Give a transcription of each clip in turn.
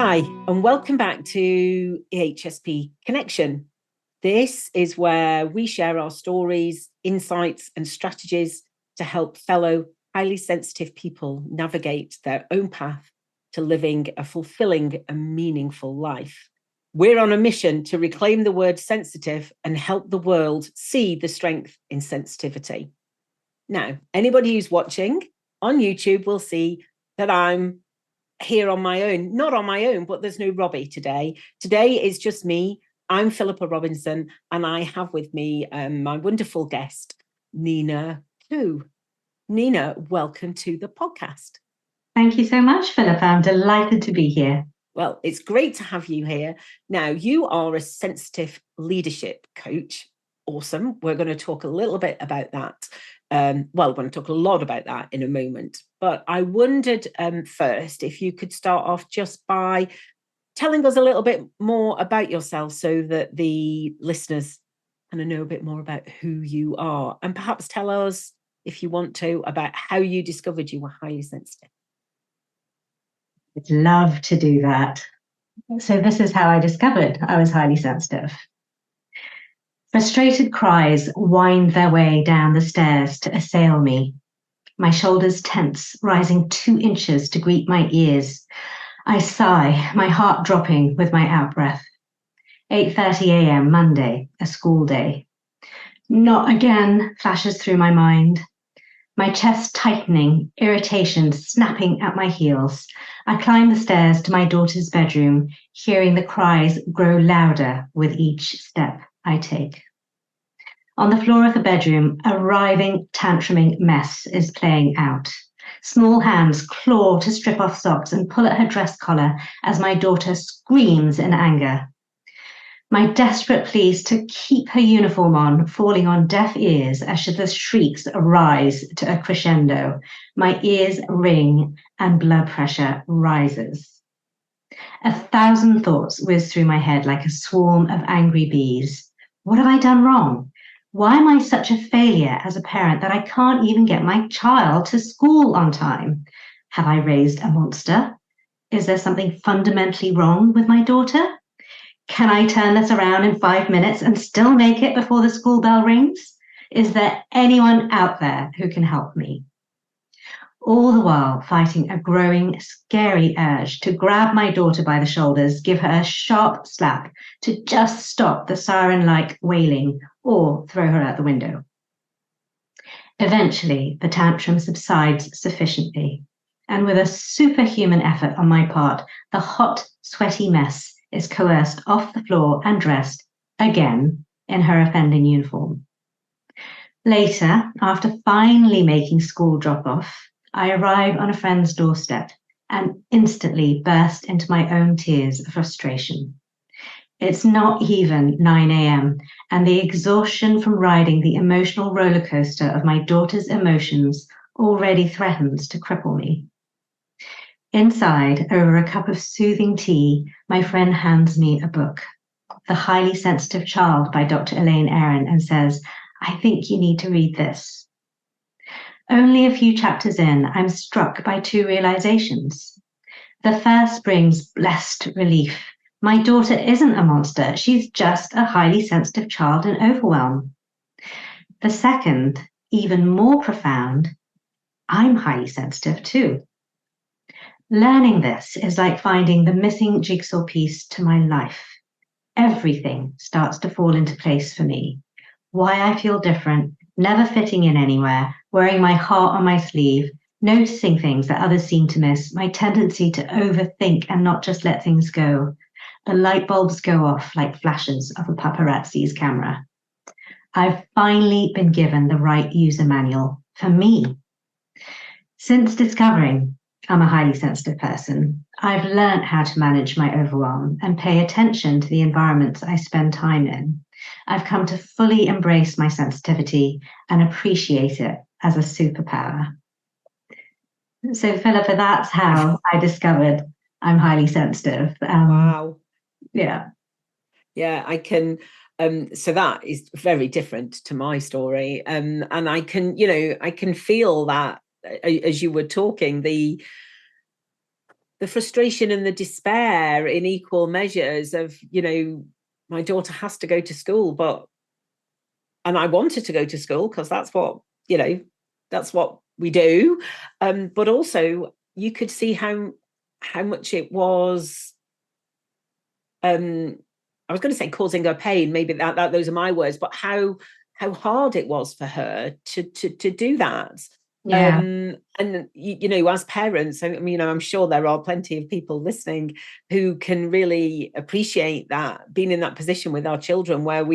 Hi, and welcome back to HSP Connection. This is where we share our stories, insights, and strategies to help fellow highly sensitive people navigate their own path to living a fulfilling and meaningful life. We're on a mission to reclaim the word sensitive and help the world see the strength in sensitivity. Now, anybody who's watching on YouTube will see that I'm here on my own, not on my own, but there's no Robbie today. Today is just me. I'm Philippa Robinson, and I have with me my wonderful guest, Nina Khoo. Nina, welcome to the podcast. Thank you so much, Philippa. I'm delighted to be here. Well, it's great to have you here. Now, you are a sensitive leadership coach. Awesome. We're going to talk a little bit about that. We're going to talk a lot about that in a moment. But I wondered first if you could start off just by telling us a little bit more about yourself so that the listeners kind of know a bit more about who you are. And perhaps tell us, if you want to, about how you discovered you were highly sensitive. I'd love to do that. So this is how I discovered I was highly sensitive. Frustrated cries wind their way down the stairs to assail me. My shoulders tense, rising 2 inches to greet my ears. I sigh, my heart dropping with my out-breath. 8:30 a.m. Monday, a school day. Not again, flashes through my mind. My chest tightening, irritation snapping at my heels. I climb the stairs to my daughter's bedroom, hearing the cries grow louder with each step I take. On the floor of the bedroom, a writhing, tantruming mess is playing out. Small hands claw to strip off socks and pull at her dress collar as my daughter screams in anger. My desperate pleas to keep her uniform on, falling on deaf ears as the shrieks rise to a crescendo. My ears ring and blood pressure rises. 1,000 thoughts whiz through my head like a swarm of angry bees. What have I done wrong? Why am I such a failure as a parent that I can't even get my child to school on time? Have I raised a monster? Is there something fundamentally wrong with my daughter? Can I turn this around in 5 minutes and still make it before the school bell rings? Is there anyone out there who can help me? All the while fighting a growing, scary urge to grab my daughter by the shoulders, give her a sharp slap to just stop the siren-like wailing or throw her out the window. Eventually, the tantrum subsides sufficiently, and with a superhuman effort on my part, the hot, sweaty mess is coerced off the floor and dressed, again, in her offending uniform. Later, after finally making school drop-off, I arrive on a friend's doorstep and instantly burst into my own tears of frustration. It's not even 9 a.m., and the exhaustion from riding the emotional roller coaster of my daughter's emotions already threatens to cripple me. Inside, over a cup of soothing tea, my friend hands me a book, The Highly Sensitive Child by Dr. Elaine Aron, and says, I think you need to read this. Only a few chapters in, I'm struck by 2 realizations. The first brings blessed relief. My daughter isn't a monster. She's just a highly sensitive child in overwhelm. The second, even more profound, I'm highly sensitive too. Learning this is like finding the missing jigsaw piece to my life. Everything starts to fall into place for me. Why I feel different, never fitting in anywhere, wearing my heart on my sleeve, noticing things that others seem to miss, my tendency to overthink and not just let things go. The light bulbs go off like flashes of a paparazzi's camera. I've finally been given the right user manual for me. Since discovering I'm a highly sensitive person, I've learned how to manage my overwhelm and pay attention to the environments I spend time in. I've come to fully embrace my sensitivity and appreciate it as a superpower. So, Philippa, that's how I discovered I'm highly sensitive. Wow. Yeah. Yeah, I can. So that is very different to my story. And I can, I can feel that as you were talking, the the frustration and the despair in equal measures of, my daughter has to go to school, and I wanted to go to school because that's what we do. But also you could see how much it was, I was going to say causing her pain, maybe that those are my words, but how hard it was for her to do that. Yeah. And as parents, I'm sure there are plenty of people listening who can really appreciate that, being in that position with our children where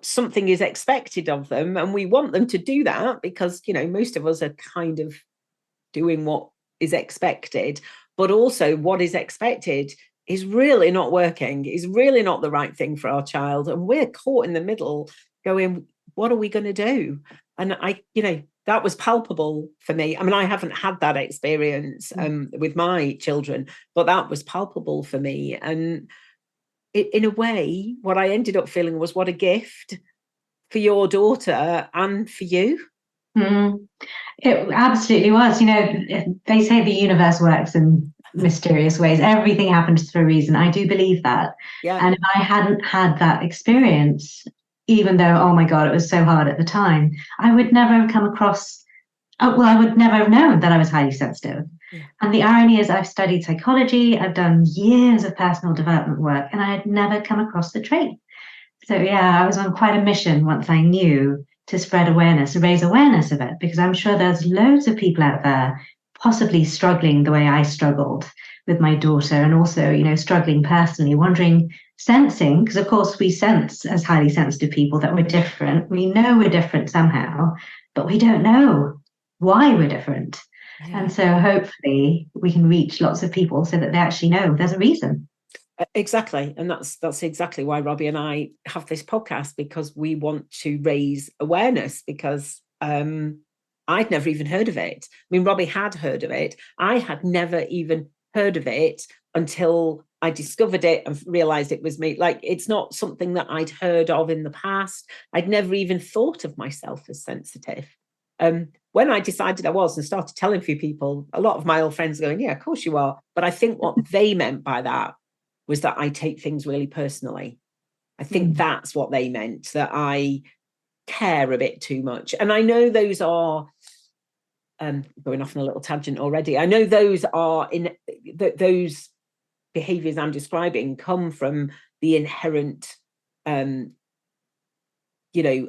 something is expected of them and we want them to do that because most of us are kind of doing what is expected, but also what is expected is really not working, is really not the right thing for our child, and we're caught in the middle going, what are we going to do? And that was palpable for me. I haven't had that experience with my children, but that was palpable for me. And in a way, what I ended up feeling was, what a gift for your daughter and for you. It absolutely was. They say the universe works in mysterious ways. Everything happens for a reason. I do believe that. Yeah. And if I hadn't had that experience, even though, oh my God, it was so hard at the time, I would never have come across, I would never have known that I was highly sensitive. Yeah. And the irony is I've studied psychology, I've done years of personal development work, and I had never come across the trait. So yeah, I was on quite a mission once I knew to spread awareness, to raise awareness of it, because I'm sure there's loads of people out there possibly struggling the way I struggled with my daughter, and also, struggling personally, wondering, sensing, because of course we sense as highly sensitive people that we're different. We know we're different somehow, but we don't know why we're different. Yeah. And so hopefully we can reach lots of people so that they actually know there's a reason. Exactly. And that's exactly why Robbie and I have this podcast, because we want to raise awareness, because I'd never even heard of it. Robbie had heard of it. I had never even heard of it until I discovered it and realized it was me. Like, it's not something that I'd heard of in the past. I'd never even thought of myself as sensitive. When I decided I was and started telling a few people, a lot of my old friends going, yeah, of course you are. But I think what they meant by that was that I take things really personally. I think that's what they meant, that I care a bit too much. And I know those are, going off on a little tangent already, I know those are those behaviours I'm describing come from the inherent,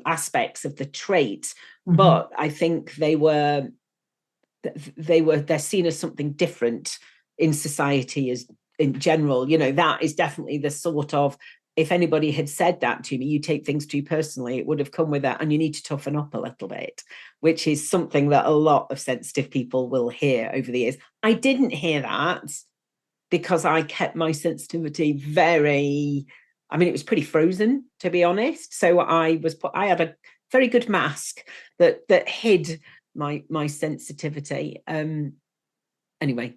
aspects of the trait. But I think they're seen as something different in society as in general. That is definitely the sort of, if anybody had said that to me, you take things too personally, it would have come with that, and you need to toughen up a little bit, which is something that a lot of sensitive people will hear over the years. I didn't hear that because I kept my sensitivity very, it was pretty frozen, to be honest. So I had a very good mask that hid my sensitivity. Anyway,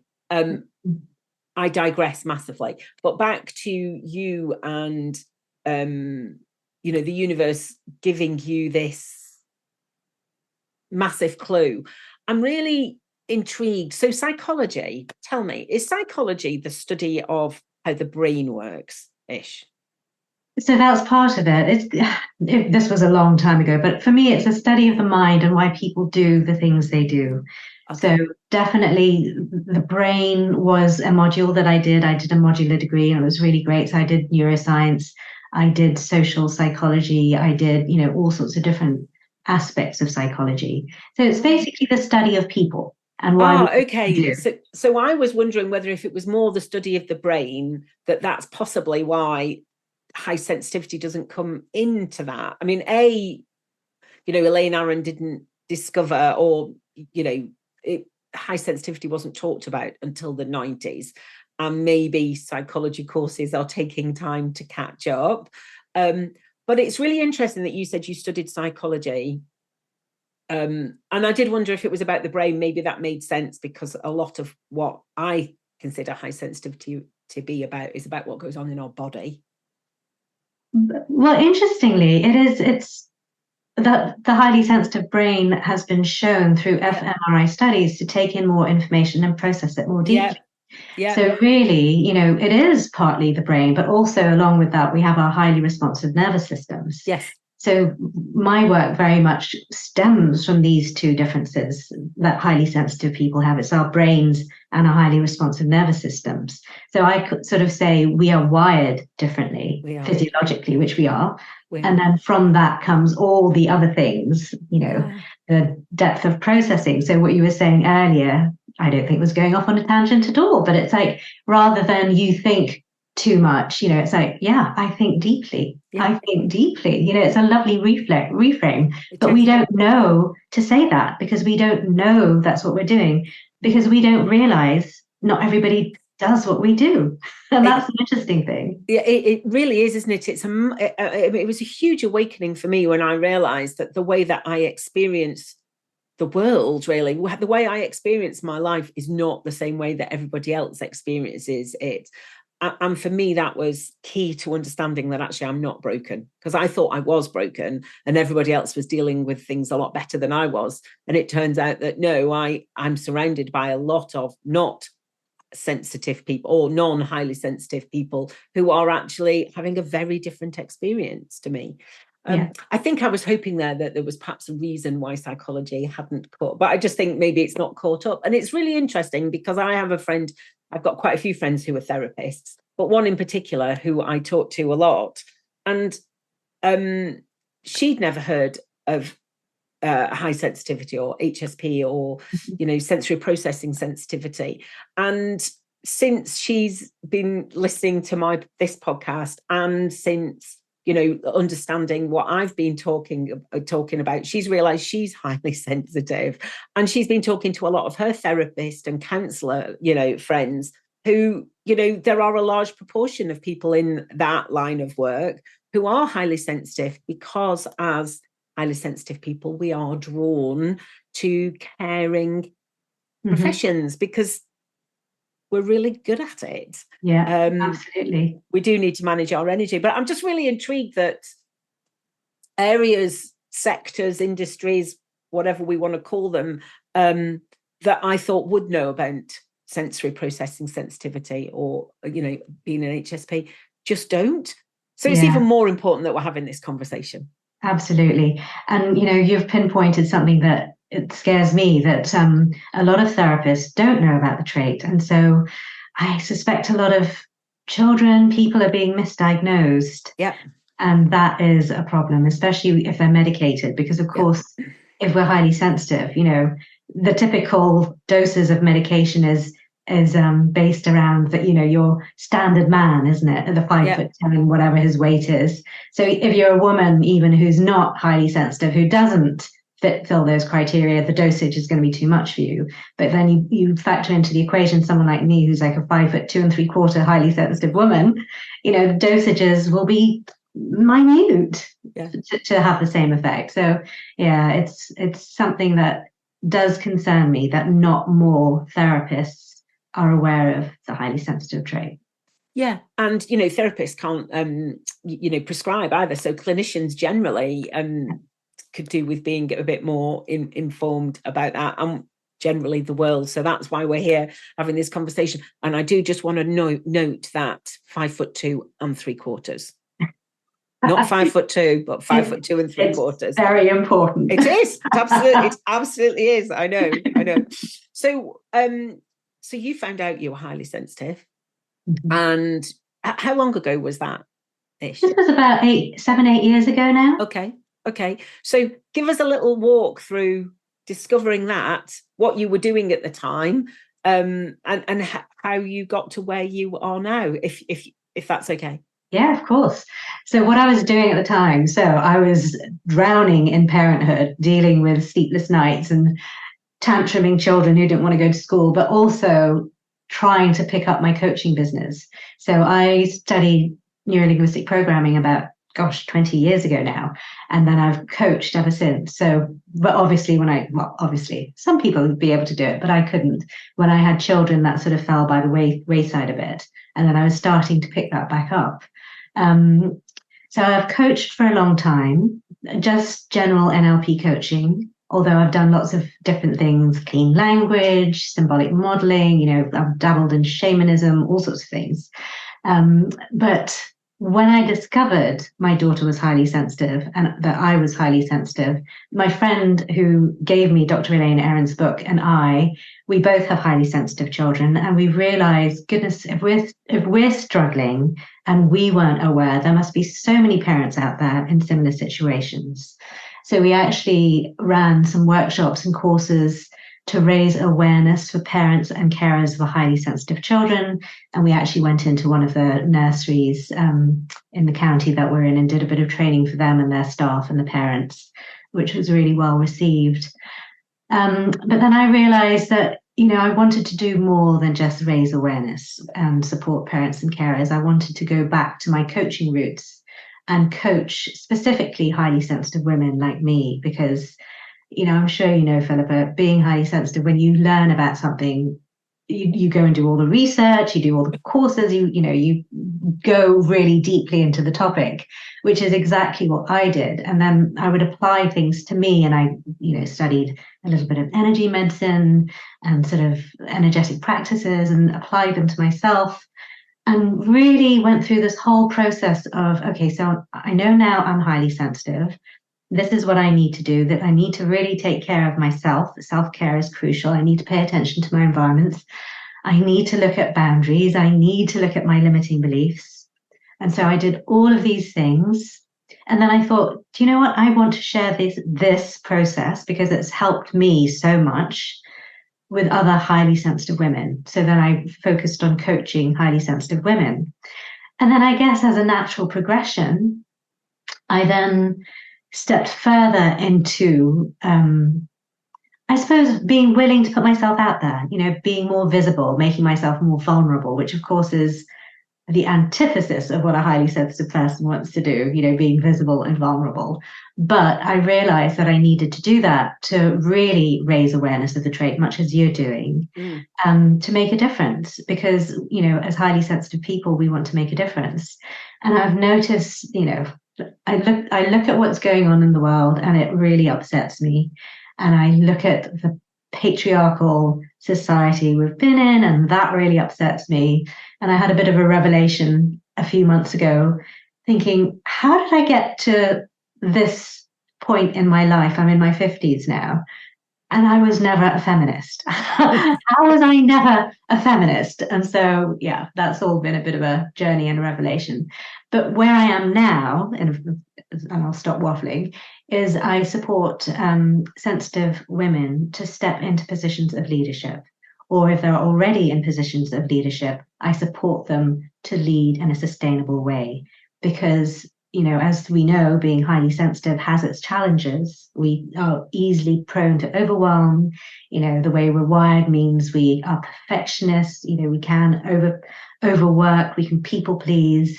I digress massively, but back to you and, the universe giving you this massive clue. I'm really intrigued. So psychology, tell me, is psychology the study of how the brain works-ish? So that's part of it. This was a long time ago, but for me, it's a study of the mind and why people do the things they do. Okay. So definitely the brain was a module that I did. I did a modular degree and it was really great. So I did neuroscience, I did social psychology, I did, all sorts of different aspects of psychology. So it's basically the study of people and why. Okay. So I was wondering whether, if it was more the study of the brain, that's possibly why high sensitivity doesn't come into that. Elaine Aron didn't discover, or high sensitivity wasn't talked about until the 90s, and maybe psychology courses are taking time to catch up. But it's really interesting that you said you studied psychology, and I did wonder if it was about the brain. Maybe that made sense, because a lot of what I consider high sensitivity to be about is about what goes on in our body. Well, interestingly, it's that the highly sensitive brain has been shown through fMRI studies to take in more information and process it more deeply. Yeah. So really, it is partly the brain, but also along with that, we have our highly responsive nervous systems. Yes. So my work very much stems from these two differences that highly sensitive people have. It's our brains and our highly responsive nervous systems. So I could sort of say we are wired differently physiologically, which we are. And then from that comes all the other things, the depth of processing. So what you were saying earlier, I don't think was going off on a tangent at all, but it's like, rather than you think too much, it's like, I think deeply. I think deeply. It's a lovely reframe, but we don't know to say that, because we don't know that's what we're doing, because we don't realize not everybody does what we do. And that's an interesting thing. Yeah, it really is, isn't it? It was a huge awakening for me when I realized that the way that I experience the world, really, the way I experience my life is not the same way that everybody else experiences it. And for me, that was key to understanding that actually I'm not broken, because I thought I was broken and everybody else was dealing with things a lot better than I was. And it turns out that no, I'm surrounded by a lot of not sensitive people or non-highly sensitive people who are actually having a very different experience to me. I think I was hoping that there was perhaps a reason why psychology hadn't caught, but I just think maybe it's not caught up. And it's really interesting because I have a friend, I've got quite a few friends who are therapists, but one in particular who I talk to a lot, and she'd never heard of high sensitivity or HSP or, sensory processing sensitivity. And since she's been listening to this podcast, and since, understanding what I've been talking about, she's realized she's highly sensitive. And she's been talking to a lot of her therapist and counselor, friends who, there are a large proportion of people in that line of work who are highly sensitive, because as highly sensitive people, we are drawn to caring professions because we're really good at it. Absolutely. We do need to manage our energy, but I'm just really intrigued that areas, sectors, industries, whatever we want to call them, that I thought would know about sensory processing sensitivity or, being an HSP, just don't. So it's even more important that we're having this conversation. Absolutely. And, you've pinpointed something that it scares me, that a lot of therapists don't know about the trait. And so I suspect a lot of people are being misdiagnosed. And that is a problem, especially if they're medicated, because of course, if we're highly sensitive, the typical doses of medication is based around that, your standard man, isn't it? The 5'10", whatever his weight is. So if you're a woman, even who's not highly sensitive, who doesn't fill those criteria, the dosage is going to be too much for you. But then you factor into the equation someone like me, who's like a 5'2 3/4" highly sensitive woman, the dosages will be minute to have the same effect. So it's something that does concern me, that not more therapists are aware of the highly sensitive trait. Yeah, and therapists can't prescribe either. So clinicians generally could do with being a bit more informed about that, and generally the world. So that's why we're here having this conversation. And I do just want to note that 5'2 3/4. Not 5'2", but 5'2 3/4. It's very important. It is. It absolutely is. I know. So so you found out you were highly sensitive, and how long ago was that? This was about 7, 8 years ago now. Okay. So give us a little walk through discovering that, what you were doing at the time, and how you got to where you are now, if that's okay. Yeah, of course. So what I was doing at the time, so I was drowning in parenthood, dealing with sleepless nights and tantruming children who didn't want to go to school, but also trying to pick up my coaching business. So I studied neurolinguistic programming about 20 years ago now, and then I've coached ever since. So, but obviously obviously some people would be able to do it, but I couldn't. When I had children, that sort of fell by the wayside a bit, and then I was starting to pick that back up. So I've coached for a long time, just general NLP coaching, although I've done lots of different things, clean language, symbolic modeling, I've dabbled in shamanism, all sorts of things. But when I discovered my daughter was highly sensitive and that I was highly sensitive, my friend who gave me Dr. Elaine Aron's book and we both have highly sensitive children, and we realized, goodness, if we're struggling and we weren't aware, there must be so many parents out there in similar situations. So we actually ran some workshops and courses to raise awareness for parents and carers of highly sensitive children. And we actually went into one of the nurseries in the county that we're in and did a bit of training for them and their staff and the parents, which was really well received. But then I realized that, I wanted to do more than just raise awareness and support parents and carers. I wanted to go back to my coaching roots and coach specifically highly sensitive women like me, because, I'm sure Philippa, being highly sensitive, when you learn about something, you go and do all the research, you do all the courses, you go really deeply into the topic, which is exactly what I did. And then I would apply things to me, and I, studied a little bit of energy medicine and sort of energetic practices and applied them to myself, and really went through this whole process of, okay, so I know now I'm highly sensitive. This is what I need to do, that I need to really take care of myself. Self-care is crucial. I need to pay attention to my environment. I need to look at boundaries. I need to look at my limiting beliefs. And so I did all of these things. And then I thought, do you know what? I want to share this process because it's helped me so much with other highly sensitive women. So then I focused on coaching highly sensitive women. And then I guess as a natural progression, I then stepped further into, I suppose, being willing to put myself out there, being more visible, making myself more vulnerable, which of course is the antithesis of what a highly sensitive person wants to do, being visible and vulnerable. But I realized that I needed to do that to really raise awareness of the trait, much as you're doing, to make a difference. Because, as highly sensitive people, we want to make a difference. And I've noticed, I look at what's going on in the world and it really upsets me. And I look at the patriarchal society we've been in, and that really upsets me. And I had a bit of a revelation a few months ago, thinking, how did I get to this point in my life? I'm in my 50s now, and I was never a feminist. How was I never a feminist? And so, yeah, that's all been a bit of a journey and a revelation. But where I am now, and I'll stop waffling, is I support sensitive women to step into positions of leadership. Or if they're already in positions of leadership, I support them to lead in a sustainable way. Because, as we know, being highly sensitive has its challenges. We are easily prone to overwhelm. The way we're wired means we are perfectionists. We can overwork, we can people please.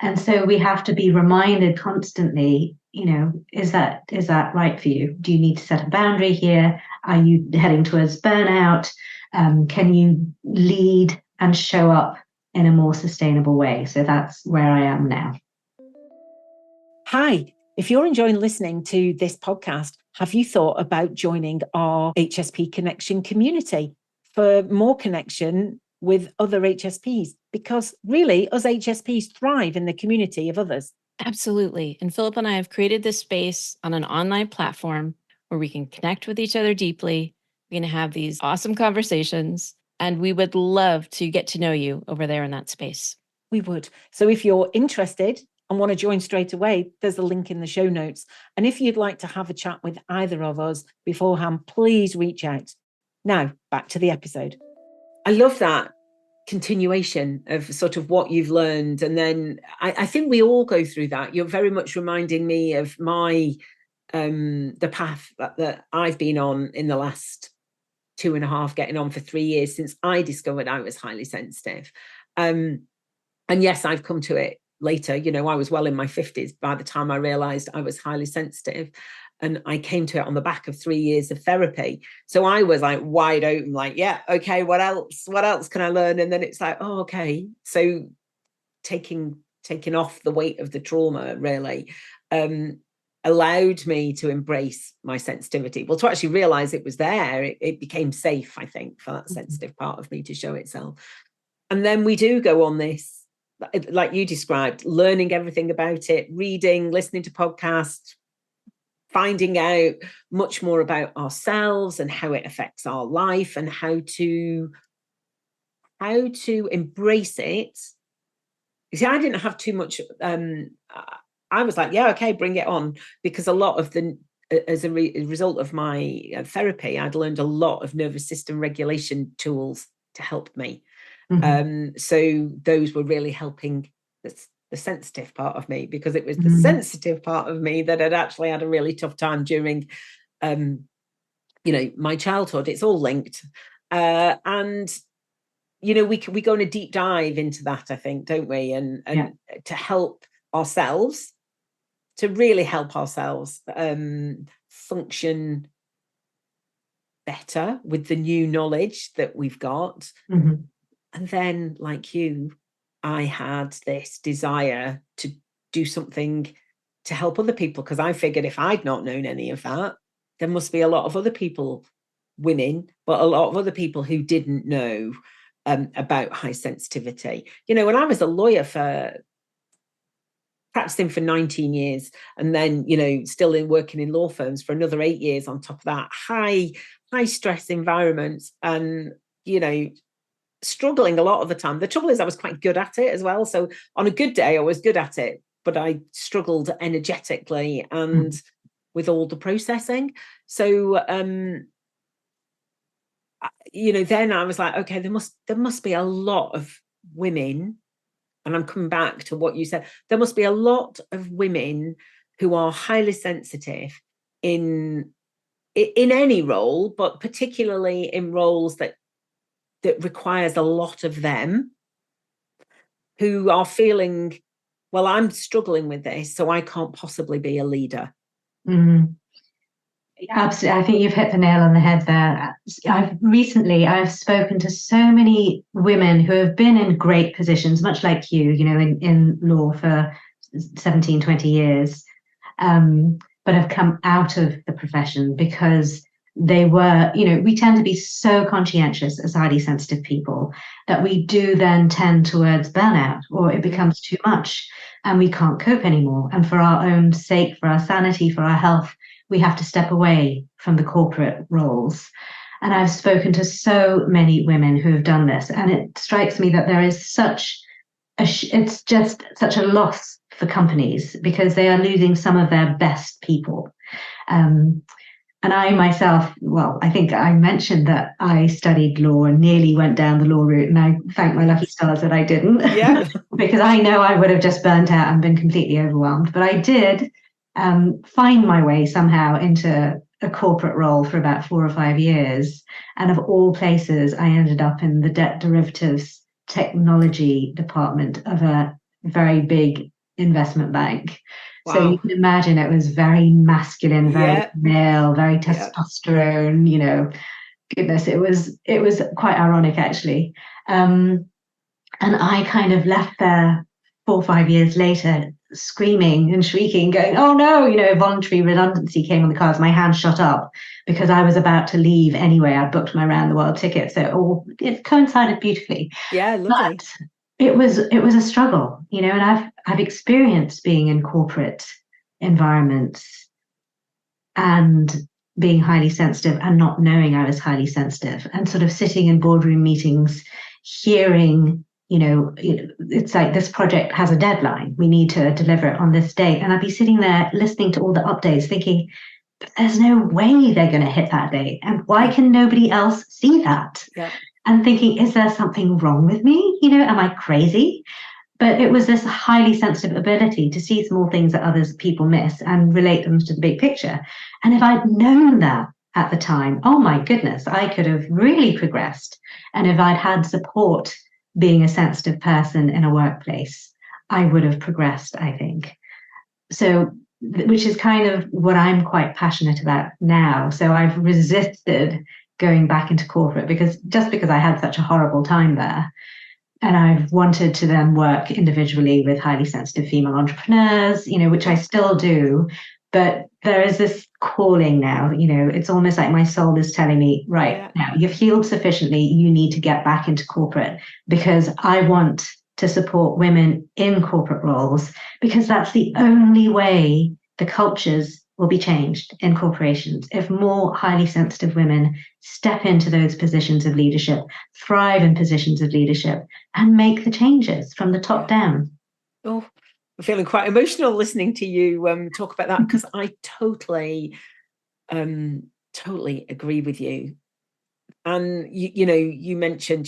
And so we have to be reminded constantly, is that right for you? Do you need to set a boundary here? Are you heading towards burnout? Can you lead and show up in a more sustainable way? So that's where I am now. Hi, if you're enjoying listening to this podcast, have you thought about joining our HSP Connection community for more connection with other HSPs? Because really, us HSPs thrive in the community of others. Absolutely. And Philip and I have created this space on an online platform where we can connect with each other deeply. We're going to have these awesome conversations, and we would love to get to know you over there in that space. We would. So if you're interested and want to join straight away, there's a link in the show notes. And if you'd like to have a chat with either of us beforehand, please reach out. Now, back to the episode. I love that continuation of sort of what you've learned. And then I think we all go through that. You're very much reminding me of my the path that I've been on in the last 2.5, getting on for 3 years since I discovered I was highly sensitive. And yes, I've come to it later. I was well in my 50s by the time I realized I was highly sensitive. And I came to it on the back of 3 years of therapy. So I was like wide open, like, yeah, okay, what else? What else can I learn? And then it's like, oh, okay. So taking taking off the weight of the trauma, really, allowed me to embrace my sensitivity. Well, to actually realize it was there, it became safe, I think, for that sensitive part of me to show itself. And then we do go on this, like you described, learning everything about it, reading, listening to podcasts, finding out much more about ourselves and how it affects our life and how to embrace it. You see, I didn't have too much. I was like, yeah, okay, bring it on, because a lot of as a result of my therapy, I'd learned a lot of nervous system regulation tools to help me. So those were really helping the sensitive part of me, because it was the sensitive part of me that had actually had a really tough time during, my childhood. It's all linked, and we go on a deep dive into that, I think, don't we? And to help ourselves, to really help ourselves function better with the new knowledge that we've got. And then, like you, I had this desire to do something to help other people, because I figured if I'd not known any of that, there must be a lot of other people, women, but a lot of other people who didn't know about high sensitivity. When I was a lawyer practicing for 19 years, and then, still working in law firms for another 8 years on top of that, high stress environments, and, struggling a lot of the time. The trouble is I was quite good at it as well. So on a good day, I was good at it, but I struggled energetically and with all the processing. So, then I was like, okay, there must be a lot of women, and I'm coming back to what you said, there must be a lot of women who are highly sensitive in any role, but particularly in roles that requires a lot of them, who are feeling, well, I'm struggling with this, so I can't possibly be a leader. Absolutely. I think you've hit the nail on the head there. I've spoken to so many women who have been in great positions, much like you, in law for 17, 20 years, but have come out of the profession because they were, we tend to be so conscientious as highly sensitive people that we do then tend towards burnout, or it becomes too much and we can't cope anymore. And for our own sake, for our sanity, for our health, we have to step away from the corporate roles. And I've spoken to so many women who have done this, and it strikes me that there is it's just such a loss for companies, because they are losing some of their best people. And I myself, I think I mentioned that I studied law and nearly went down the law route, and I thank my lucky stars that I didn't, because I know I would have just burnt out and been completely overwhelmed. But I did find my way somehow into a corporate role for about 4 or 5 years. And of all places, I ended up in the debt derivatives technology department of a very big investment bank. Wow. So you can imagine it was very masculine, very male, very testosterone, goodness, it was quite ironic, actually. And I kind of left there 4 or 5 years later, screaming and shrieking, going, oh no, voluntary redundancy came on the cards. My hand shot up because I was about to leave anyway. I booked my round the world ticket. So it coincided beautifully. Yeah, lovely. But it was a struggle, and I've experienced being in corporate environments and being highly sensitive and not knowing I was highly sensitive, and sort of sitting in boardroom meetings, hearing, it's like, this project has a deadline. We need to deliver it on this date. And I'd be sitting there listening to all the updates thinking, there's no way they're going to hit that date. And why can nobody else see that? Yeah. And thinking, is there something wrong with me? Am I crazy? But it was this highly sensitive ability to see small things that others people miss and relate them to the big picture. And if I'd known that at the time, oh my goodness, I could have really progressed. And if I'd had support being a sensitive person in a workplace, I would have progressed, I think. So, which is kind of what I'm quite passionate about now. So I've resisted going back into corporate because I had such a horrible time there. And I've wanted to then work individually with highly sensitive female entrepreneurs, which I still do. But there is this calling now, it's almost like my soul is telling me, right, now you've healed sufficiently, you need to get back into corporate, because I want to support women in corporate roles, because that's the only way the cultures will be changed in corporations. If more highly sensitive women step into those positions of leadership, thrive in positions of leadership, and make the changes from the top down. Oh, I'm feeling quite emotional listening to you talk about that, because I totally agree with you. And you mentioned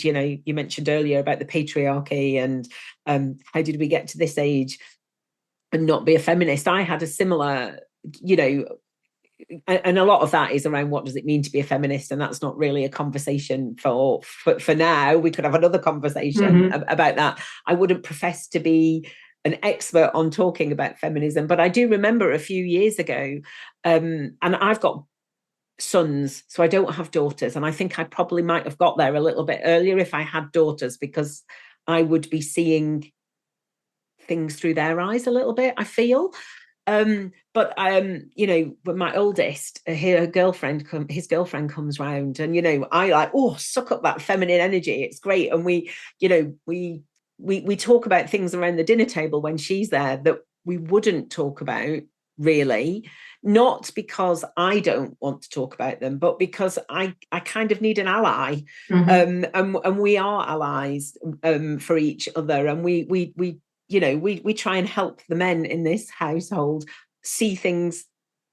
earlier about the patriarchy and how did we get to this age and not be a feminist. I had a similar, and a lot of that is around what does it mean to be a feminist, and that's not really a conversation for now. We could have another conversation about that. I wouldn't profess to be an expert on talking about feminism, but I do remember a few years ago, and I've got sons, so I don't have daughters, and I think I probably might have got there a little bit earlier if I had daughters, because I would be seeing things through their eyes a little bit, I feel. But when my oldest, his girlfriend comes round, and I like, suck up that feminine energy, it's great. And we talk about things around the dinner table when she's there that we wouldn't talk about, really, not because I don't want to talk about them, but because I kind of need an ally. And we are allies for each other, and we try and help the men in this household see things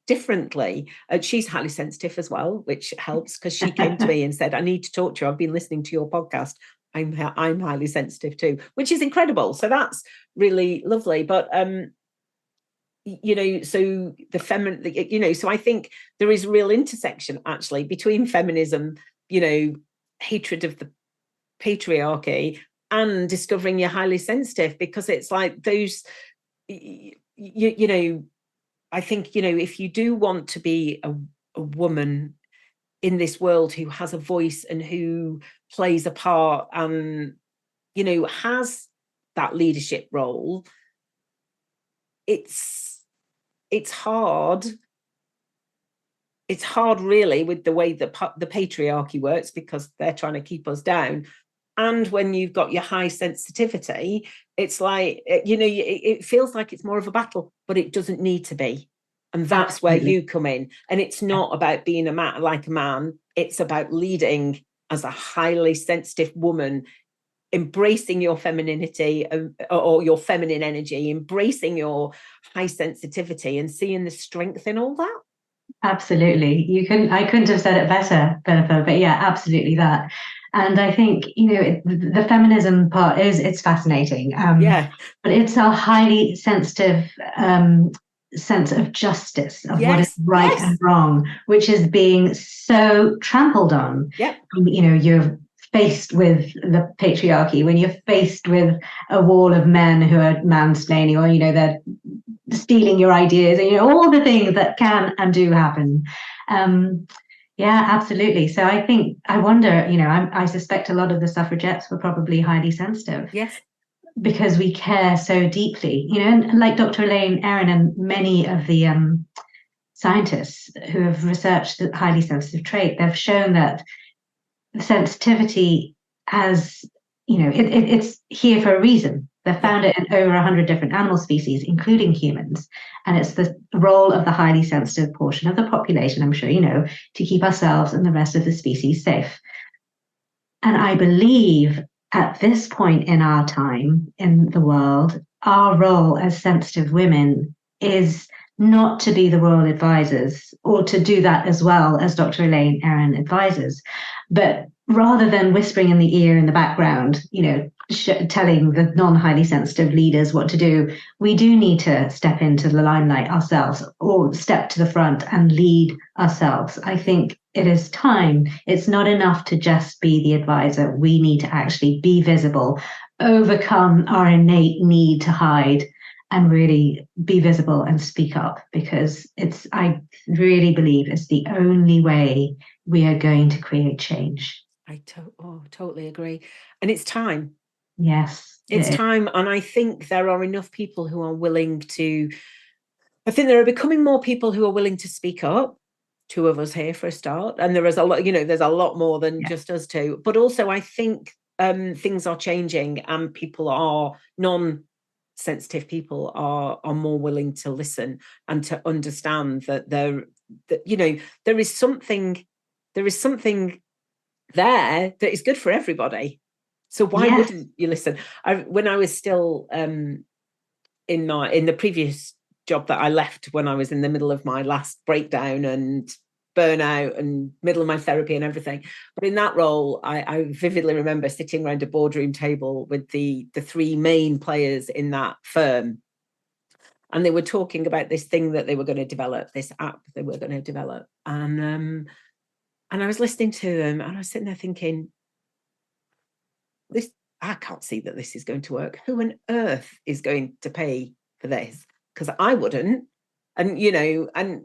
differently. She's highly sensitive as well, which helps, because she came to me and said, I need to talk to you, I've been listening to your podcast, I'm highly sensitive too, which is incredible. So that's really lovely. But so the feminine, so I think there is real intersection actually between feminism, hatred of the patriarchy, and discovering you're highly sensitive, because it's like those, I think, if you do want to be a woman in this world who has a voice and who plays a part and, has that leadership role, it's hard. It's hard, really, with the way the patriarchy works, because they're trying to keep us down. And when you've got your high sensitivity, it's like, it feels like it's more of a battle, but it doesn't need to be. And that's where you come in. And it's not about being like a man. It's about leading as a highly sensitive woman, embracing your femininity or your feminine energy, embracing your high sensitivity, and seeing the strength in all that. Absolutely. I couldn't have said it better, Philippa, but yeah, absolutely that. And I think, the feminism part it's fascinating. But it's a highly sensitive sense of justice, of what is right and wrong, which is being so trampled on. You're faced with the patriarchy, when you're faced with a wall of men who are mansplaining, or, they're stealing your ideas, and, all the things that can and do happen. Yeah, absolutely. So I wonder, I suspect a lot of the suffragettes were probably highly sensitive. Yes. Because we care so deeply, and like Dr. Elaine Aron and many of the scientists who have researched the highly sensitive trait, they've shown that sensitivity has, it's here for a reason. They've found it in over 100 different animal species, including humans. And it's the role of the highly sensitive portion of the population, I'm sure you know, to keep ourselves and the rest of the species safe. And I believe at this point in our time in the world, our role as sensitive women is not to be the royal advisors, or to do that as well as Dr. Elaine Aron advises, but rather than whispering in the ear in the background, telling the non-highly sensitive leaders what to do, we do need to step into the limelight ourselves, or step to the front and lead ourselves. I think it is time. It's not enough to just be the advisor. We need to actually be visible, overcome our innate need to hide, and really be visible and speak up, because I really believe it's the only way we are going to create change. I totally agree. And it's time. Yes. It's time. And I think there are enough people who are willing to, I think there are becoming more people who are willing to speak up. Two of us here for a start. And there is a lot, there's a lot more than just us two. But also I think things are changing, and people are non-sensitive people are more willing to listen and to understand that there is something there that is good for everybody. So why wouldn't you listen? When I was still in the previous job that I left, when I was in the middle of my last breakdown and burnout and middle of my therapy and everything, but in that role, I vividly remember sitting around a boardroom table with the three main players in that firm, and they were talking about this thing that they were going to develop, this app they were going to develop, and I was listening to them, and I was sitting there thinking, I can't see that this is going to work. Who on earth is going to pay for this? Because I wouldn't. And the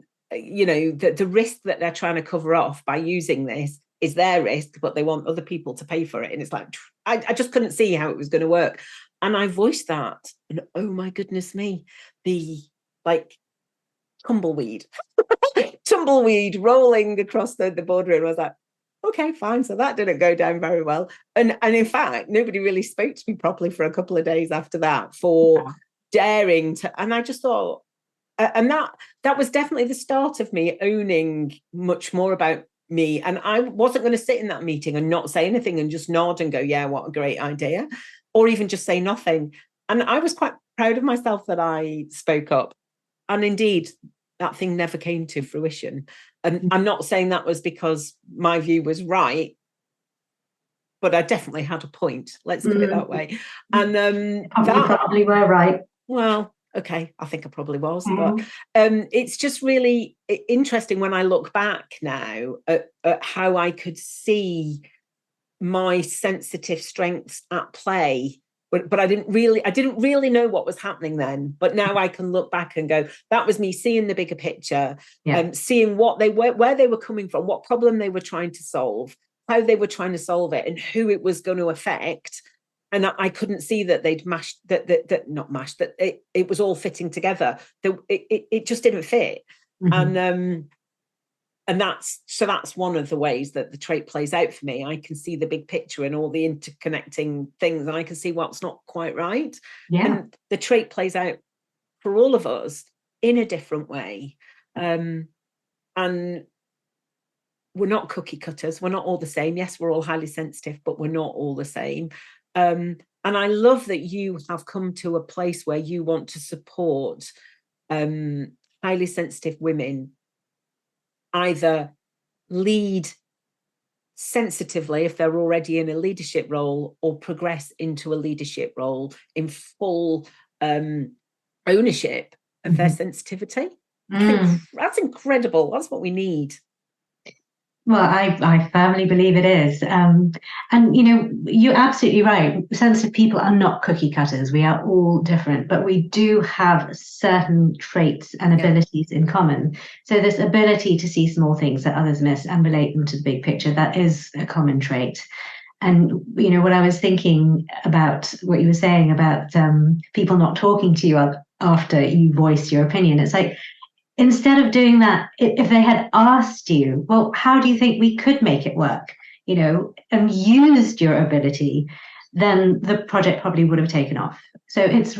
risk that they're trying to cover off by using this is their risk, but they want other people to pay for it. And it's like, I just couldn't see how it was going to work. And I voiced that, and oh my goodness me, the tumbleweed rolling across the boardroom. I was like, okay, fine. So that didn't go down very well. And in fact, nobody really spoke to me properly for a couple of days after that for daring to. And I just thought, and that was definitely the start of me owning much more about me. And I wasn't going to sit in that meeting and not say anything and just nod and go, yeah, what a great idea, or even just say nothing. And I was quite proud of myself that I spoke up. And indeed, that thing never came to fruition. And I'm not saying that was because my view was right, but I definitely had a point. Let's put it that way. And you probably were right. Well, okay, I think I probably was, but it's just really interesting when I look back now at how I could see my sensitive strengths at play. But I didn't really know what was happening then. But now I can look back and go, that was me seeing the bigger picture, seeing what where they were coming from, what problem they were trying to solve, how they were trying to solve it, and who it was going to affect. And I couldn't see that they'd that it was all fitting together. It just didn't fit. And that's one of the ways that the trait plays out for me. I can see the big picture and all the interconnecting things, and I can see what's not quite right. And the trait plays out for all of us in a different way. And we're not cookie cutters. We're not all the same. Yes, we're all highly sensitive, but we're not all the same. And I love that you have come to a place where you want to support highly sensitive women either lead sensitively if they're already in a leadership role, or progress into a leadership role in full ownership of their sensitivity. That's incredible. That's what we need. Well, I firmly believe it is. And, you're absolutely right. Sensitive people are not cookie cutters. We are all different, but we do have certain traits and abilities in common. So this ability to see small things that others miss and relate them to the big picture, that is a common trait. And, when I was thinking about what you were saying about people not talking to you after you voice your opinion, it's like, instead of doing that, if they had asked you, well, how do you think we could make it work, and used your ability, then the project probably would have taken off. So it's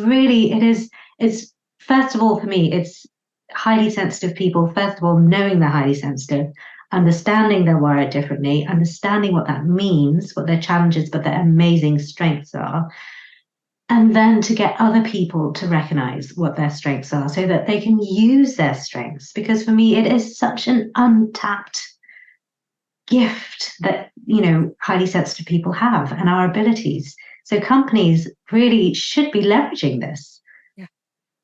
first of all, for me, it's highly sensitive people, first of all, knowing they're highly sensitive, understanding they're wired differently, understanding what that means, what their challenges, but their amazing strengths are. And then to get other people to recognize what their strengths are so that they can use their strengths. Because for me, it is such an untapped gift that, highly sensitive people have, and our abilities. So companies really should be leveraging this.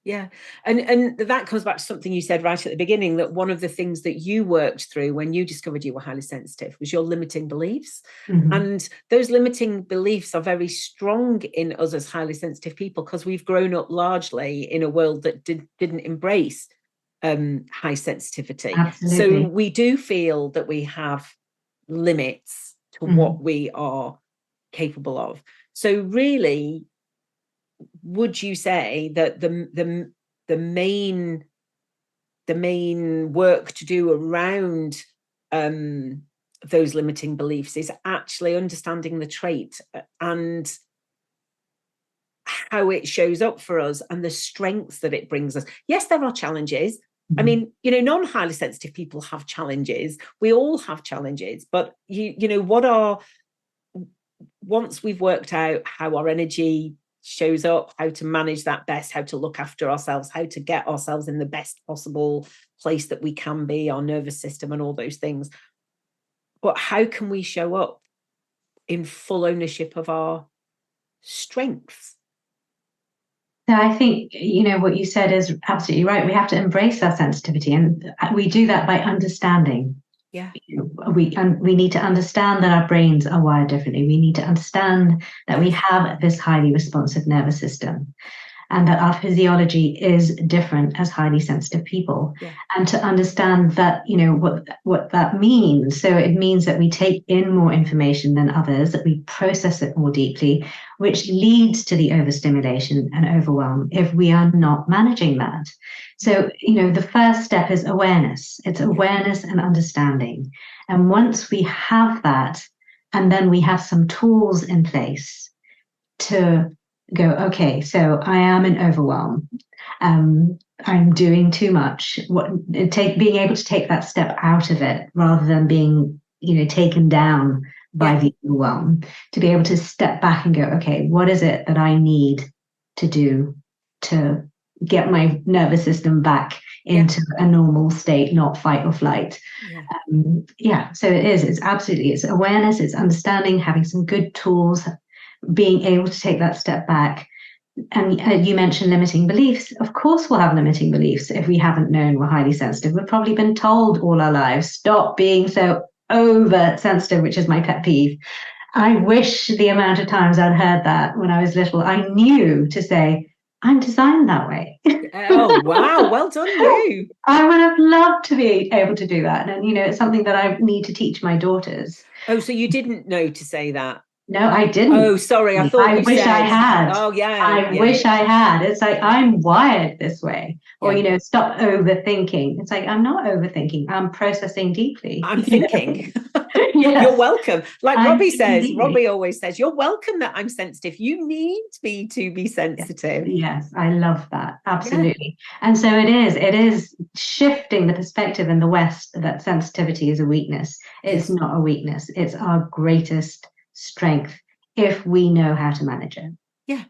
Yeah. And that comes back to something you said right at the beginning, that one of the things that you worked through when you discovered you were highly sensitive was your limiting beliefs. And those limiting beliefs are very strong in us as highly sensitive people, because we've grown up largely in a world that didn't embrace high sensitivity. Absolutely. So we do feel that we have limits to what we are capable of. So really, would you say that the main work to do around those limiting beliefs is actually understanding the trait and how it shows up for us and the strengths that it brings us? Yes, there are challenges. I mean, non-highly sensitive people have challenges. We all have challenges, but once we've worked out how our energy shows up, how to manage that best, how to look after ourselves, how to get ourselves in the best possible place that we can be, our nervous system and all those things. But how can we show up in full ownership of our strengths? So I think, what you said is absolutely right. We have to embrace our sensitivity, and we do that by understanding. Yeah. We need to understand that our brains are wired differently. We need to understand that we have this highly responsive nervous system, and that our physiology is different as highly sensitive people. Yeah. And to understand that, what that means. So it means that we take in more information than others, that we process it more deeply, which leads to the overstimulation and overwhelm if we are not managing that. So, the first step is awareness. It's awareness and understanding. And once we have that, and then we have some tools in place to go, okay, so I am in overwhelm. I'm doing too much. Being able to take that step out of it rather than being, taken down by the overwhelm, to be able to step back and go, okay, what is it that I need to do to get my nervous system back into a normal state, not fight or flight? So it's awareness, it's understanding, having some good tools, being able to take that step back. And you mentioned limiting beliefs. Of course we'll have limiting beliefs if we haven't known we're highly sensitive. We've probably been told all our lives, stop being so oversensitive, which is my pet peeve. I wish the amount of times I'd heard that when I was little. I knew to say, I'm designed that way. Oh, wow. Well done, you. I would have loved to be able to do that. And, it's something that I need to teach my daughters. Oh, so you didn't know to say that? No, I didn't. Oh, sorry. I thought I wish I had. Oh, yeah. I wish I had. It's like, I'm wired this way. Or, stop overthinking. It's like, I'm not overthinking. I'm processing deeply. I'm thinking. Yes. You're welcome. Like Robbie says, deeply. Robbie always says, you're welcome that I'm sensitive. You need me to be sensitive. Yes, I love that. Absolutely. Yeah. And so it is shifting the perspective in the West that sensitivity is a weakness. It's not a weakness. It's our greatest strength if we know how to manage it. Yeah.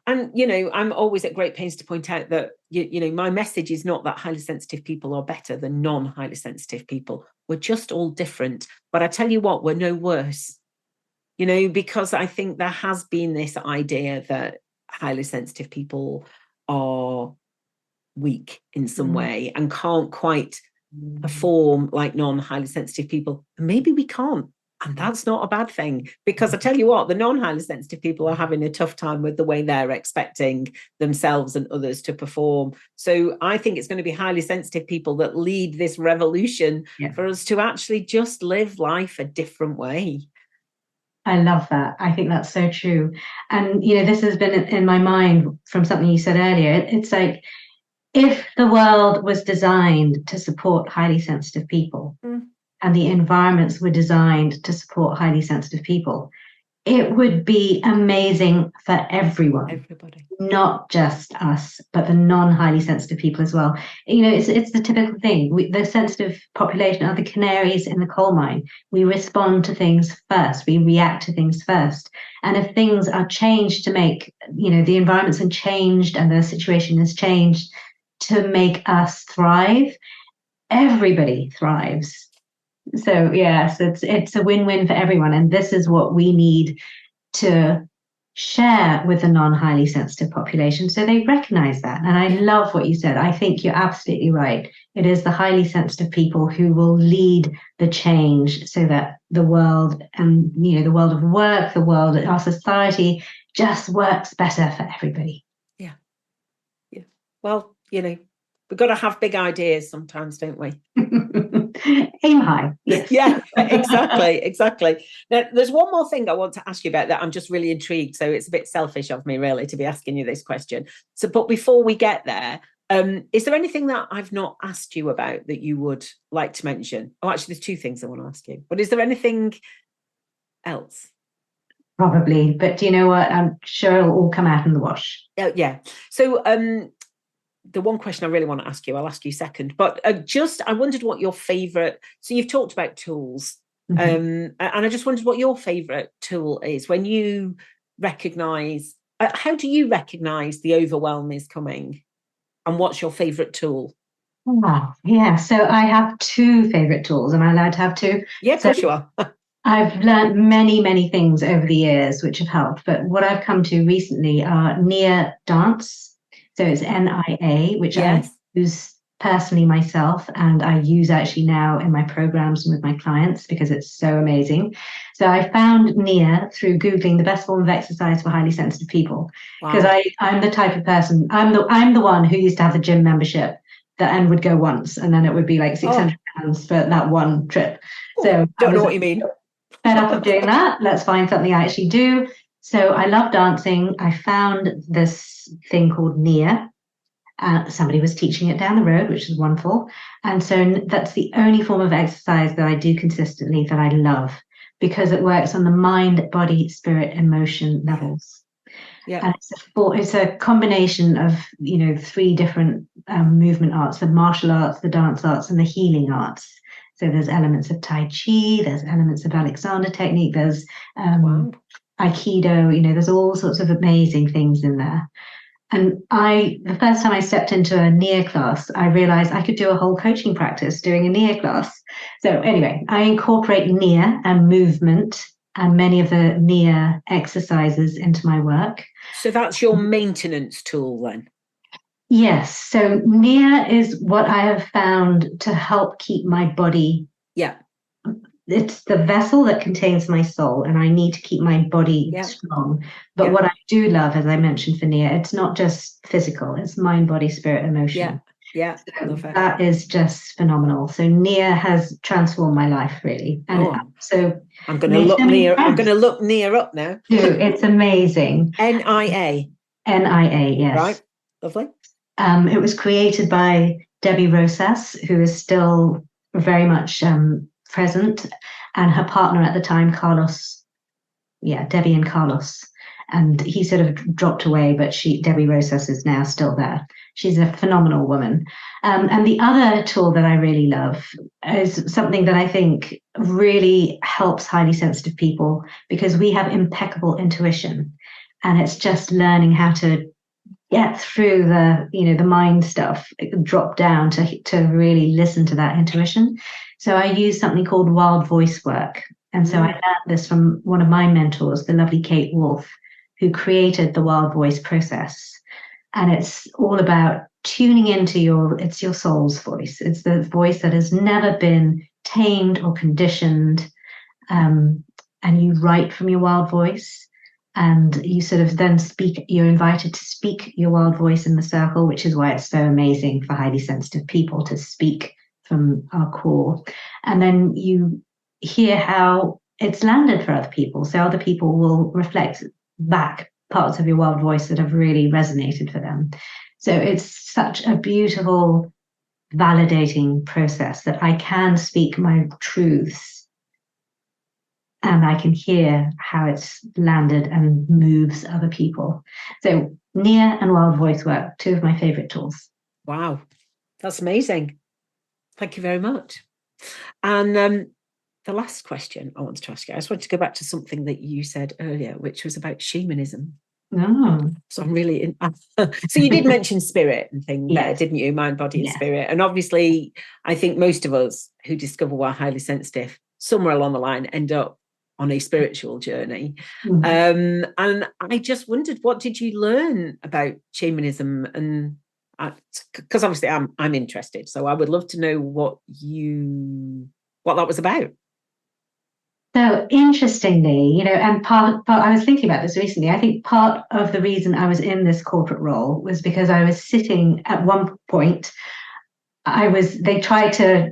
And, I'm always at great pains to point out that, my message is not that highly sensitive people are better than non-highly sensitive people. We're just all different. But I tell you what, we're no worse, because I think there has been this idea that highly sensitive people are weak in some way and can't quite perform like non-highly sensitive people. Maybe we can't. And that's not a bad thing, because I tell you what, the non-highly sensitive people are having a tough time with the way they're expecting themselves and others to perform. So I think it's going to be highly sensitive people that lead this revolution for us to actually just live life a different way. I love that. I think that's so true. And, this has been in my mind from something you said earlier. It's like, if the world was designed to support highly sensitive people, and the environments were designed to support highly sensitive people, it would be amazing for everybody, not just us, but the non-highly sensitive people as well. It's the typical thing. The sensitive population are the canaries in the coal mine. We respond to things first. We react to things first. And if things are changed to make, the environments are changed and the situation is changed to make us thrive, everybody thrives. So yes, it's a win-win for everyone, and this is what we need to share with the non-highly sensitive population, so they recognize that. And I love what you said. I think you're absolutely right. It is the highly sensitive people who will lead the change, so that the world and the world of work, the world, our society just works better for everybody. Yeah. Well, We've got to have big ideas sometimes, don't we? Aim high, yes. Yeah, exactly. Now, there's one more thing I want to ask you about that I'm just really intrigued. So it's a bit selfish of me, really, to be asking you this question. So, but before we get there, is there anything that I've not asked you about that you would like to mention? Oh, actually, there's two things I want to ask you. But is there anything else? Probably, but do you know what? I'm sure it'll all come out in the wash. Yeah. So, the one question I really want to ask you, I'll ask you second, but I wondered what your favorite, so you've talked about tools, and I just wondered what your favorite tool is when you recognize, how do you recognize the overwhelm is coming, and what's your favorite tool? Wow. Yeah, so I have two favorite tools. Am I allowed to have two? Yeah, of course you are. I've learned many things over the years which have helped, but what I've come to recently are Nia dance. So it's NIA, which Yes. I use personally myself, and I use actually now in my programs and with my clients because it's so amazing. So I found Nia through Googling the best form of exercise for highly sensitive people, because Wow. I'm the type of person, I'm the one who used to have the gym membership and would go once, and then it would be like £600 for that one trip. So don't know what you mean. Fed up of doing that. Let's find something I actually do. So I love dancing. I found this thing called Nia. Somebody was teaching it down the road, which is wonderful. And so that's the only form of exercise that I do consistently that I love, because it works on the mind, body, spirit, emotion levels. Yeah. And it's a combination of, three different movement arts: the martial arts, the dance arts, and the healing arts. So there's elements of Tai Chi, there's elements of Alexander technique, there's Aikido, there's all sorts of amazing things in there. And the first time I stepped into a Nia class, I realized I could do a whole coaching practice doing a Nia class. So anyway, I incorporate Nia and movement and many of the Nia exercises into my work. So that's your maintenance tool then? Yes. So Nia is what I have found to help keep my body. Yeah. It's the vessel that contains my soul, and I need to keep my body strong. But what I do love, as I mentioned for Nia, it's not just physical, it's mind, body, spirit, emotion. Yeah. So that is just phenomenal. So Nia has transformed my life, really. And so I'm going to look Nia. I'm going to look Nia up now. It's amazing. NIA. NIA, yes. Right. Lovely. It was created by Debbie Rosas, who is still very much present, and her partner at the time, Carlos. Yeah, Debbie and Carlos. And he sort of dropped away, but Debbie Rosas is now still there. She's a phenomenal woman. And the other tool that I really love is something that I think really helps highly sensitive people, because we have impeccable intuition. And it's just learning how to get through the mind stuff, drop down to really listen to that intuition. So I use something called wild voice work. And so I learned this from one of my mentors, the lovely Kate Wolf, who created the wild voice process. And it's all about tuning into it's your soul's voice. It's the voice that has never been tamed or conditioned. And you write from your wild voice. And you sort of then you're invited to speak your wild voice in the circle, which is why it's so amazing for highly sensitive people to speak from our core. And then you hear how it's landed for other people. So other people will reflect back parts of your wild voice that have really resonated for them. So it's such a beautiful, validating process that I can speak my truths, and I can hear how it's landed and moves other people. So Nia and wild voice work, two of my favorite tools. Wow, that's amazing. Thank you very much. And the last question I wanted to ask you, I just wanted to go back to something that you said earlier, which was about shamanism. So I'm really so you did mention spirit and things there, didn't you? Mind, body, and spirit. And obviously, I think most of us who discover we're highly sensitive, somewhere along the line, end up on a spiritual journey. And I just wondered, what did you learn about shamanism? And because obviously I'm interested, so I would love to know what that was about. So interestingly, and I was thinking about this recently. I think part of the reason I was in this corporate role was because I was sitting at one point. They tried to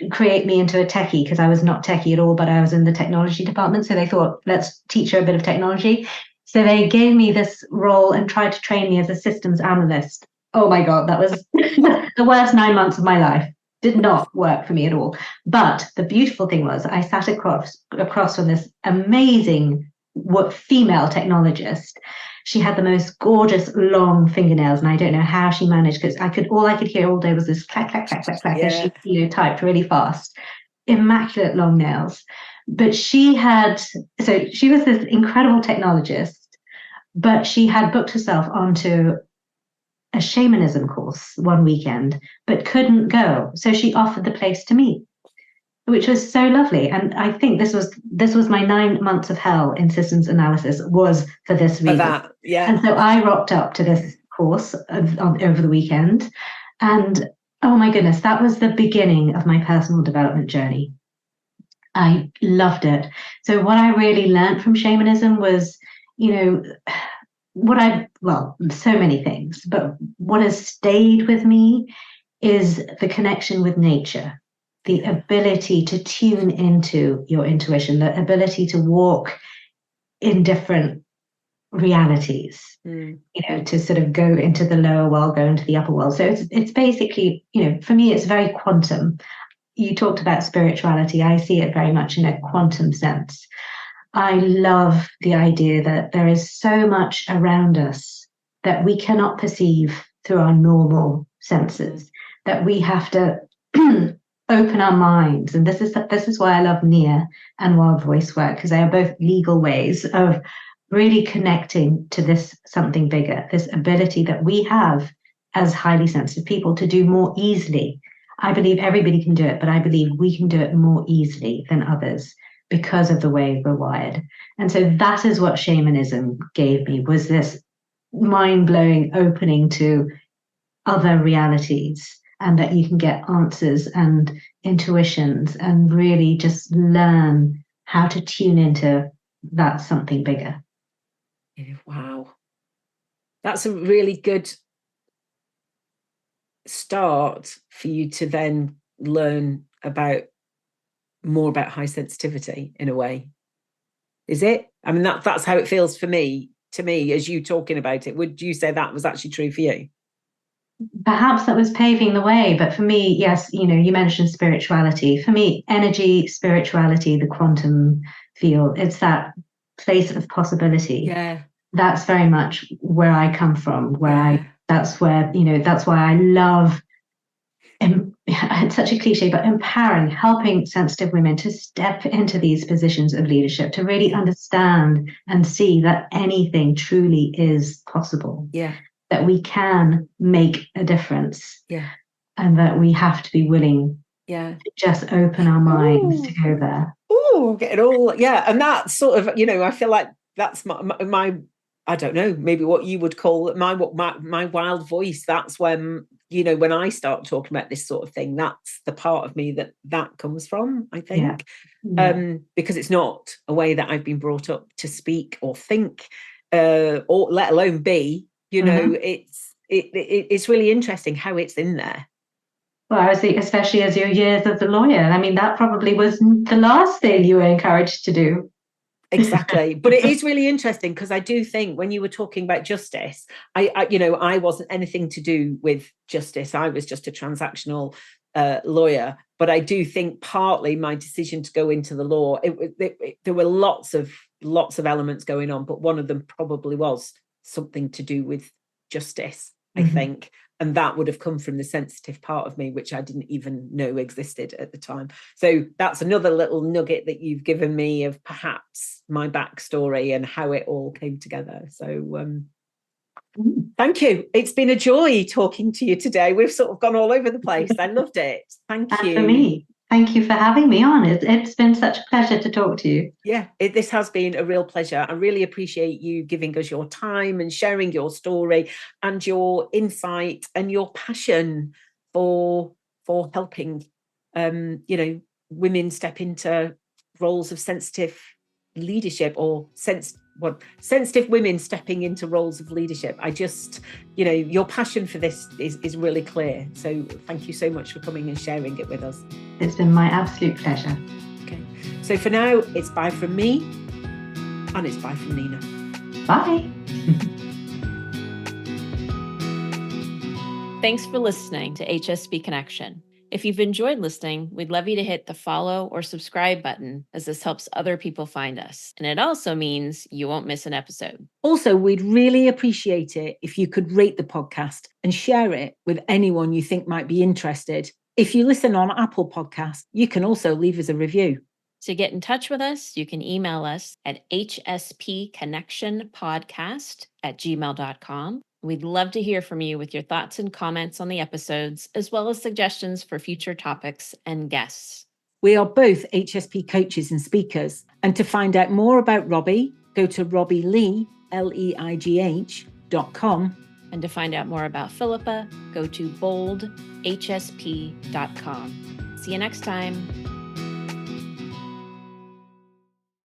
create me into a techie because I was not techie at all, but I was in the technology department. So they thought, let's teach her a bit of technology. So they gave me this role and tried to train me as a systems analyst. Oh my God, that was the worst 9 months of my life. Did not work for me at all. But the beautiful thing was I sat across from this amazing female technologist. She had the most gorgeous long fingernails, and I don't know how she managed, because all I could hear all day was this clack, clack, clack, clack, clack, as she typed really fast. Immaculate long nails. But she was this incredible technologist, but she had booked herself onto a shamanism course one weekend, but couldn't go. So she offered the place to me, which was so lovely. And I think this was my 9 months of hell in systems analysis, was for this reason. For that, yeah. And so I rocked up to this course over the weekend, and oh my goodness, that was the beginning of my personal development journey. I loved it. So what I really learned from shamanism was, so many things, but what has stayed with me is the connection with nature, the ability to tune into your intuition, the ability to walk in different realities, to sort of go into the lower world, go into the upper world. So it's basically, for me, it's very quantum. You talked about spirituality. I see it very much in a quantum sense. I love the idea that there is so much around us that we cannot perceive through our normal senses, that we have to open our minds. And this is why I love Nia and wild voice work, because they are both legal ways of really connecting to this something bigger, this ability that we have as highly sensitive people to do more easily. I believe everybody can do it, but I believe we can do it more easily than others because of the way we're wired. And so that is what shamanism gave me, was this mind-blowing opening to other realities, and that you can get answers and intuitions and really just learn how to tune into that something bigger. Wow. That's a really good start for you to then learn more about high sensitivity in a way. Is it? I mean, that's how it feels to me, as you talking about it. Would you say that was actually true for you? Perhaps that was paving the way, but for me, yes, you mentioned spirituality. For me, energy, spirituality, the quantum field, it's that place of possibility. Yeah. That's very much where I come from, that's why I love, it's such a cliche, but empowering, helping sensitive women to step into these positions of leadership, to really understand and see that anything truly is possible. Yeah. That we can make a difference. Yeah. And that we have to be willing to just open our minds to go there. Oh, get it all. Yeah. And that's sort of, I feel like that's my I don't know, maybe what you would call my wild voice. That's when, when I start talking about this sort of thing, that's the part of me that comes from, I think. Yeah. Because it's not a way that I've been brought up to speak or think, or let alone be, it's really interesting how it's in there. Well, I think especially as your years as a lawyer, I mean, that probably was the last thing you were encouraged to do. Exactly. But it is really interesting, because I do think when you were talking about justice, I wasn't anything to do with justice. I was just a transactional lawyer. But I do think partly my decision to go into the law, there were lots of elements going on, but one of them probably was something to do with justice, I think. And that would have come from the sensitive part of me, which I didn't even know existed at the time. So that's another little nugget that you've given me of perhaps my backstory and how it all came together. So thank you. It's been a joy talking to you today. We've sort of gone all over the place. I loved it. Thank you. And for me. Thank you for having me on. It's been such a pleasure to talk to you. Yeah, this has been a real pleasure. I really appreciate you giving us your time and sharing your story and your insight and your passion for helping, women step into roles of sensitive leadership or sensitive women stepping into roles of leadership. I just, your passion for this is really clear. So thank you so much for coming and sharing it with us. It's been my absolute pleasure. Okay. So for now, it's bye from me and it's bye from Nina. Bye. Thanks for listening to HSP Connection. If you've enjoyed listening, we'd love you to hit the follow or subscribe button, as this helps other people find us. And it also means you won't miss an episode. Also, we'd really appreciate it if you could rate the podcast and share it with anyone you think might be interested. If you listen on Apple Podcasts, you can also leave us a review. To get in touch with us, you can email us at hspconnectionpodcast@gmail.com. We'd love to hear from you with your thoughts and comments on the episodes, as well as suggestions for future topics and guests. We are both HSP coaches and speakers. And to find out more about Robbie, go to robbielee, leigh.com. And to find out more about Philippa, go to boldhsp.com. See you next time.